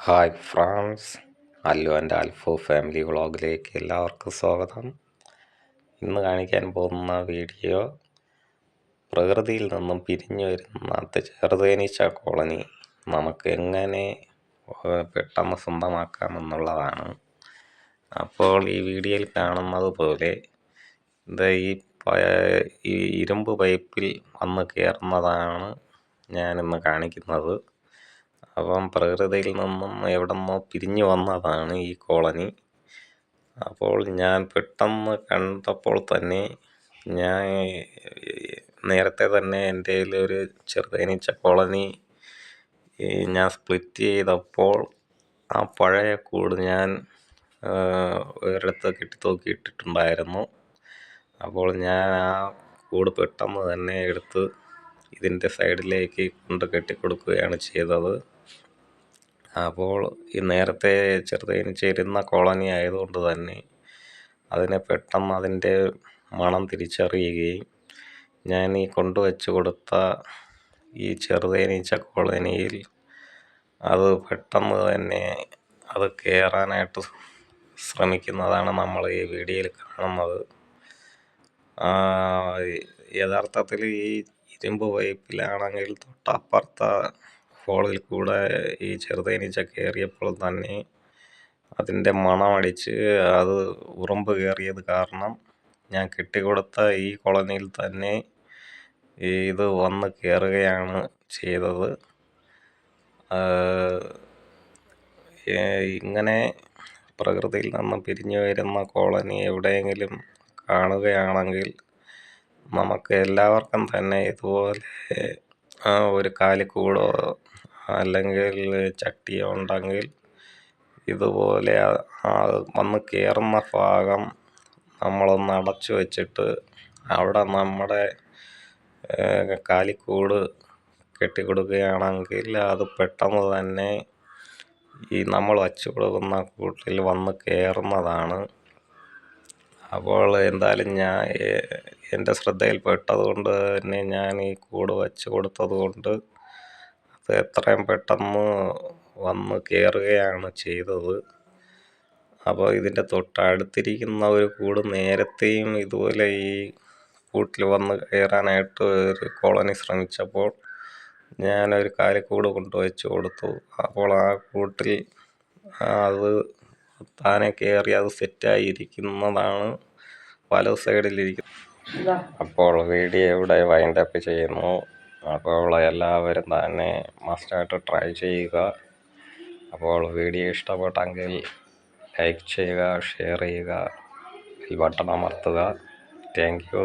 Hi friends, Allu and Alfo family വ്ളോഗിലേക്ക് എല്ലാവർക്കും സ്വാഗതം. ഇന്ന് കാണിക്കാൻ പോകുന്ന വീഡിയോ പ്രകൃതിയിൽ നിന്നും പിരിഞ്ഞു വരുന്ന ചെറുതേനീച്ച കോളനി നമുക്ക് എങ്ങനെ പെട്ടെന്ന് സ്വന്തമാക്കാമെന്നുള്ളതാണ്. അപ്പോൾ ഈ വീഡിയോയിൽ കാണുന്നത് പോലെ ഈ ഇരുമ്പ് പൈപ്പിൽ വന്ന് കയറുന്നതാണ് ഞാനിന്ന് കാണിക്കുന്നത്. അപ്പം പ്രകൃതിയിൽ നിന്നും എവിടെന്നോ പിരിഞ്ഞു വന്നതാണ് ഈ കോളനി. അപ്പോൾ ഞാൻ പെട്ടെന്ന് കണ്ടപ്പോൾ തന്നെ ഞാൻ നേരത്തെ തന്നെ എൻ്റെ ഒരു ചെറുതേനീച്ച കോളനി ഞാൻ സ്പ്ലിറ്റ് ചെയ്തപ്പോൾ ആ പഴയ കൂട് ഞാൻ ഒരിടത്ത് കെട്ടിത്തൂക്കിയിട്ടിട്ടുണ്ടായിരുന്നു. അപ്പോൾ ഞാൻ ആ കൂട് പെട്ടെന്ന് തന്നെ എടുത്ത് ഇതിൻ്റെ സൈഡിലേക്ക് കൊണ്ട് കെട്ടിക്കൊടുക്കുകയാണ് ചെയ്തത്. അപ്പോൾ ഈ നേരത്തെ ചെറുതേനീച്ച കോളനി ആയതുകൊണ്ട് തന്നെ അതിനെ പെട്ടെന്ന് അതിൻ്റെ മണം തിരിച്ചറിയുകയും ഞാൻ ഈ കൊണ്ടുവച്ച് കൊടുത്ത ഈ ചെറുതേനീച്ച കോളനിയിൽ അത് പെട്ടെന്ന് തന്നെ അത് കയറാനായിട്ട് ശ്രമിക്കുന്നതാണ് നമ്മൾ ഈ വീഡിയോയിൽ കാണുന്നത്. യഥാർത്ഥത്തിൽ ഈ ഇരുമ്പ് പൈപ്പിലാണെങ്കിൽ തൊട്ടപ്പുറത്ത ഹോളിൽ കൂടെ ഈ ചെറുതേനീച്ച കയറിയപ്പോൾ തന്നെ അതിൻ്റെ മണമടിച്ച് അത് ഉറുമ്പ് കയറിയത് കാരണം ഞാൻ കെട്ടിക്കൊടുത്ത ഈ കോളനിയിൽ തന്നെ ഇത് വന്ന് കയറുകയാണ് ചെയ്തത്. ഇങ്ങനെ പ്രകൃതിയിൽ നിന്ന് പിരിഞ്ഞു വരുന്ന കോളനി എവിടെയെങ്കിലും കാണുകയാണെങ്കിൽ നമുക്ക് എല്ലാവർക്കും തന്നെ ഇതുപോലെ ഒരു കാലിക്കൂടോ അല്ലെങ്കിൽ ചട്ടിയോ ഉണ്ടെങ്കിൽ ഇതുപോലെ വന്ന് കയറുന്ന ഭാഗം നമ്മളൊന്ന് അടച്ചു വച്ചിട്ട് അവിടെ നമ്മുടെ കാലിക്കൂട് കെട്ടിക്കൊടുക്കുകയാണെങ്കിൽ അത് പെട്ടെന്ന് തന്നെ ഈ നമ്മൾ വച്ചു കൊടുക്കുന്ന കൂട്ടിൽ വന്ന് കയറുന്നതാണ്. അപ്പോൾ എന്തായാലും ഞാൻ എൻ്റെ ശ്രദ്ധയിൽപ്പെട്ടത് കൊണ്ട് തന്നെ ഞാൻ ഈ കൂട് വച്ച് കൊടുത്തത് കൊണ്ട് അത് എത്രയും പെട്ടെന്ന് വന്ന് കയറുകയാണ് ചെയ്തത്. അപ്പോൾ ഇതിൻ്റെ തൊട്ടടുത്തിരിക്കുന്ന ഒരു കൂട് നേരത്തെയും ഇതുപോലെ ഈ കൂട്ടിൽ വന്ന് കയറാനായിട്ട് ഒരു കോളനി ശ്രമിച്ചപ്പോൾ ഞാനൊരു കാലിക്കൂട് കൊണ്ടുവച്ച് കൊടുത്തു. അപ്പോൾ ആ കൂട്ടിൽ അത് താനെ കയറി അത് സെറ്റായിരിക്കുന്നതാണ് വലത് സൈഡിലിരിക്കുന്നത്. അപ്പോൾ വീഡിയോ ഇവിടെ വൈൻഡപ്പ് ചെയ്യുന്നു. അപ്പോൾ എല്ലാവരും തന്നെ മസ്റ്റായിട്ട് ട്രൈ ചെയ്യുക. അപ്പോൾ വീഡിയോ ഇഷ്ടപ്പെട്ടെങ്കിൽ ലൈക്ക് ചെയ്യുക, ഷെയർ ചെയ്യുക, ബെൽ ബട്ടൺ അമർത്തുക. Thank you.